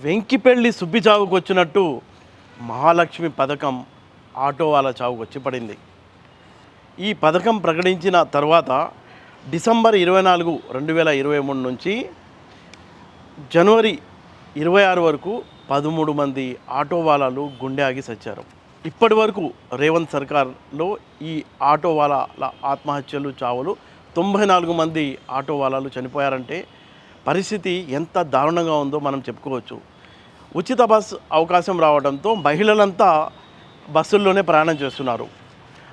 వెంకిపెళ్ళి సుబ్బి చావుకు వచ్చినట్టు మహాలక్ష్మి పథకం ఆటో వాళ్ళ చావుకు వచ్చి పడింది. ఈ పథకం ప్రకటించిన తర్వాత డిసెంబర్ 24, 2023 నుంచి జనవరి 26 వరకు 13 మంది ఆటో వాళ్ళలు గుండె ఆగి చచ్చారు. ఇప్పటి వరకు రేవంత్ సర్కార్లో ఈ ఆటో వాళ్ళ ఆత్మహత్యలు చావులు 94 మంది ఆటో వాళ్ళలు చనిపోయారంటే పరిస్థితి ఎంత దారుణంగా ఉందో మనం చెప్పుకోవచ్చు. ఉచిత బస్ అవకాశం రావడంతో మహిళలంతా బస్సుల్లోనే ప్రయాణం చేస్తున్నారు.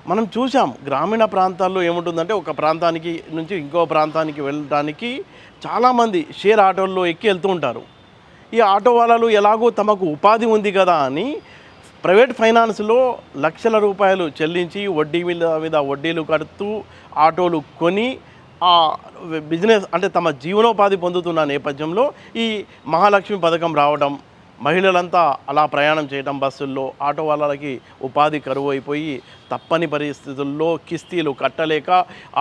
మనం చూసాం గ్రామీణ ప్రాంతాల్లో ఏముంటుందంటే ఒక ప్రాంతానికి నుంచి ఇంకో ప్రాంతానికి వెళ్ళడానికి చాలామంది షేర్ ఆటోల్లో ఎక్కి వెళ్తూ ఉంటారు. ఈ ఆటో వాళ్ళలు ఎలాగో తమకు ఉపాధి ఉంది కదా అని ప్రైవేట్ ఫైనాన్స్లో లక్షల రూపాయలు చెల్లించి వడ్డీ మీద వడ్డీలు కడుతూ ఆటోలు కొని ఆ బిజినెస్ అంటే తమ జీవనోపాధి పొందుతున్న నేపథ్యంలో ఈ మహాలక్ష్మి పథకం రావడం, మహిళలంతా అలా ప్రయాణం చేయడం బస్సుల్లో ఆటో వాళ్ళకి ఉపాధి కరువు అయిపోయి తప్పని పరిస్థితుల్లో కిస్తీలు కట్టలేక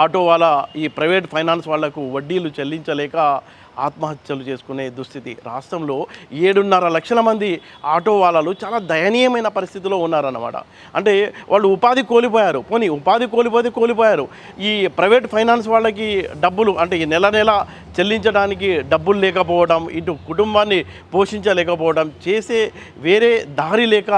ఆటో వాళ్ళ ఈ ప్రైవేట్ ఫైనాన్స్ వాళ్లకు వడ్డీలు చెల్లించలేక ఆత్మహత్యలు చేసుకునే దుస్థితి. రాష్ట్రంలో 7.5 లక్షల మంది ఆటో వాళ్ళలు చాలా దయనీయమైన పరిస్థితిలో ఉన్నారన్నమాట. అంటే వాళ్ళు ఉపాధి కోల్పోయారు. ఉపాధి కోల్పోయారు. ఈ ప్రైవేట్ ఫైనాన్స్ వాళ్ళకి డబ్బులు అంటే ఈ నెల చెల్లించడానికి డబ్బులు లేకపోవడం, ఇటు కుటుంబాన్ని పోషించలేకపోవడం, చేసే వేరే దారి లేక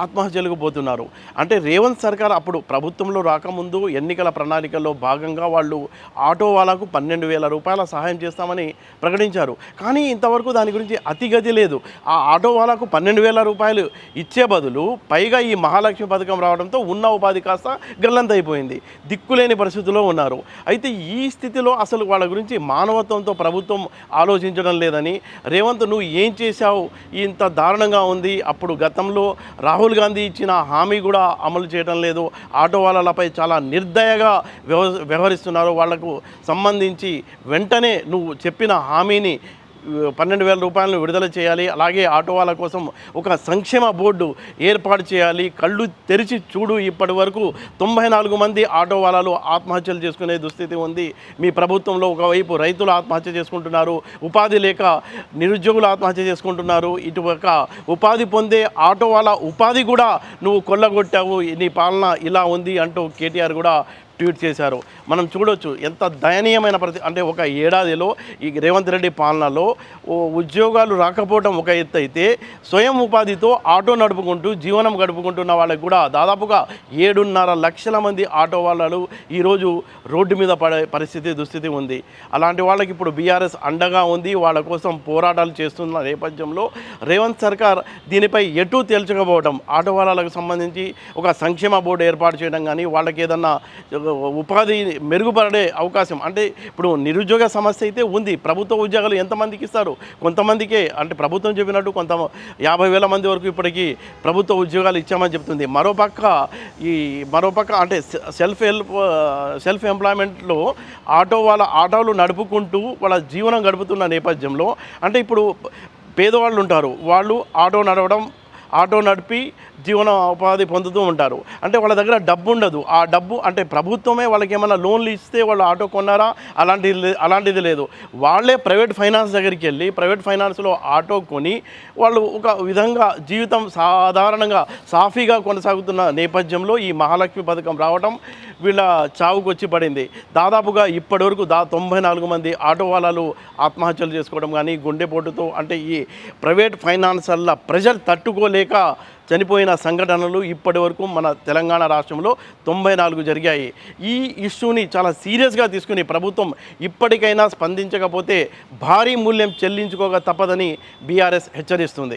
ఆత్మహత్యలకు పోతున్నారు. అంటే రేవంత్ సర్కార్ అప్పుడు ప్రభుత్వంలో రాకముందు ఎన్నికల ప్రణాళికల్లో భాగంగా వాళ్ళు ఆటో వాళ్ళకు 12,000 రూపాయల సహాయం చేస్తామని ప్రకటించారు. కానీ ఇంతవరకు దాని గురించి అతిగతి లేదు. ఆ ఆటో వాళ్ళకు 12,000 రూపాయలు ఇచ్చే బదులు పైగా ఈ మహాలక్ష్మి పథకం రావడంతో ఉన్న ఉపాధి కాస్త గల్లంతైపోయింది. దిక్కులేని పరిస్థితిలో ఉన్నారు. అయితే ఈ స్థితిలో అసలు వాళ్ళ గురించి మానవత్వంతో ప్రభుత్వం ఆలోచించడం లేదని, రేవంత్ నువ్వు ఏం చేశావు, ఇంత దారుణంగా ఉంది, అప్పుడు గతంలో రాహుల్ గాంధీ ఇచ్చిన హామీ కూడా అమలు చేయడం లేదు, ఆటో వాళ్ళపై చాలా నిర్దయగా వ్యవహరిస్తున్నారు, వాళ్లకు సంబంధించి వెంటనే నువ్వు చెప్పిన హామీని 12,000 రూపాయలను విడుదల చేయాలి, అలాగే ఆటో వాళ్ళ కోసం ఒక సంక్షేమ బోర్డు ఏర్పాటు చేయాలి, కళ్ళు తెరిచి చూడు, ఇప్పటి వరకు 94 మంది ఆటో వాళ్ళలు ఆత్మహత్యలు చేసుకునే దుస్థితి ఉంది. మీ ప్రభుత్వంలో ఒకవైపు రైతులు ఆత్మహత్య చేసుకుంటున్నారు, ఉపాధి లేక నిరుద్యోగులు ఆత్మహత్య చేసుకుంటున్నారు, ఇటుపక్క ఉపాధి పొందే ఆటో వాళ్ళ ఉపాధి కూడా నువ్వు కొల్లగొట్టావు, నీ పాలన ఇలా ఉంది అంటూ కేటీఆర్ కూడా ట్వీట్ చేశారు. మనం చూడొచ్చు ఎంత దయనీయమైన అంటే ఒక ఏడాదిలో ఈ రేవంత్ రెడ్డి పాలనలో ఉద్యోగాలు రాకపోవడం ఒక ఎత్తు అయితే, స్వయం ఉపాధితో ఆటో నడుపుకుంటూ జీవనం గడుపుకుంటున్న వాళ్ళకి కూడా దాదాపుగా 7.5 లక్షల మంది ఆటో వాళ్ళు ఈరోజు రోడ్డు మీద పడే దుస్థితి ఉంది. అలాంటి వాళ్ళకి ఇప్పుడు బీఆర్ఎస్ అండగా ఉంది, వాళ్ళ కోసం పోరాటాలు చేస్తున్న నేపథ్యంలో రేవంత్ సర్కార్ దీనిపై ఎటూ తేల్చకపోవడం, ఆటో వాళ్ళకు సంబంధించి ఒక సంక్షేమ బోర్డు ఏర్పాటు చేయడం కానీ, వాళ్ళకి ఏదన్నా ఉపాధి మెరుగుపడే అవకాశం అంటే ఇప్పుడు నిరుద్యోగ సమస్య అయితే ఉంది. ప్రభుత్వ ఉద్యోగాలు ఎంతమందికి ఇస్తారు? కొంతమందికే, అంటే ప్రభుత్వం చెప్పినట్టు 50,000 మంది వరకు ఇప్పటికీ ప్రభుత్వ ఉద్యోగాలు ఇచ్చామని చెప్తుంది. మరోపక్క అంటే సెల్ఫ్ ఎంప్లాయ్మెంట్లో ఆటోలు నడుపుకుంటూ వాళ్ళ జీవనం గడుపుతున్న నేపథ్యంలో, అంటే ఇప్పుడు పేదవాళ్ళు ఉంటారు, వాళ్ళు ఆటో నడిపి జీవనోపాధి పొందుతూ ఉంటారు. అంటే వాళ్ళ దగ్గర డబ్బు ఉండదు. ఆ డబ్బు అంటే ప్రభుత్వమే వాళ్ళకి ఏమైనా లోన్లు ఇస్తే వాళ్ళు ఆటో కొన్నారా? అలాంటిది లేదు. వాళ్ళే ప్రైవేట్ ఫైనాన్స్ దగ్గరికి వెళ్ళి ప్రైవేట్ ఫైనాన్స్లో ఆటో కొని వాళ్ళు ఒక విధంగా జీవితం సాధారణంగా సాఫీగా కొనసాగుతున్న నేపథ్యంలో ఈ మహాలక్ష్మి పథకం రావడం వీళ్ళ చావుకు వచ్చి పడింది. దాదాపుగా ఇప్పటివరకు 94 మంది ఆటో వాళ్ళలు ఆత్మహత్యలు చేసుకోవడం కానీ, గుండెపోటుతో అంటే ఈ ప్రైవేట్ ఫైనాన్సర్ల ప్రెజర్ తట్టుకోలేక చనిపోయిన సంఘటనలు ఇప్పటి వరకు మన తెలంగాణ రాష్ట్రంలో 94 జరిగాయి. ఈ ఇష్యూని చాలా సీరియస్గా తీసుకుని ప్రభుత్వం ఇప్పటికైనా స్పందించకపోతే భారీ మూల్యం చెల్లించుకోక తప్పదని బీఆర్ఎస్ హెచ్చరిస్తుంది.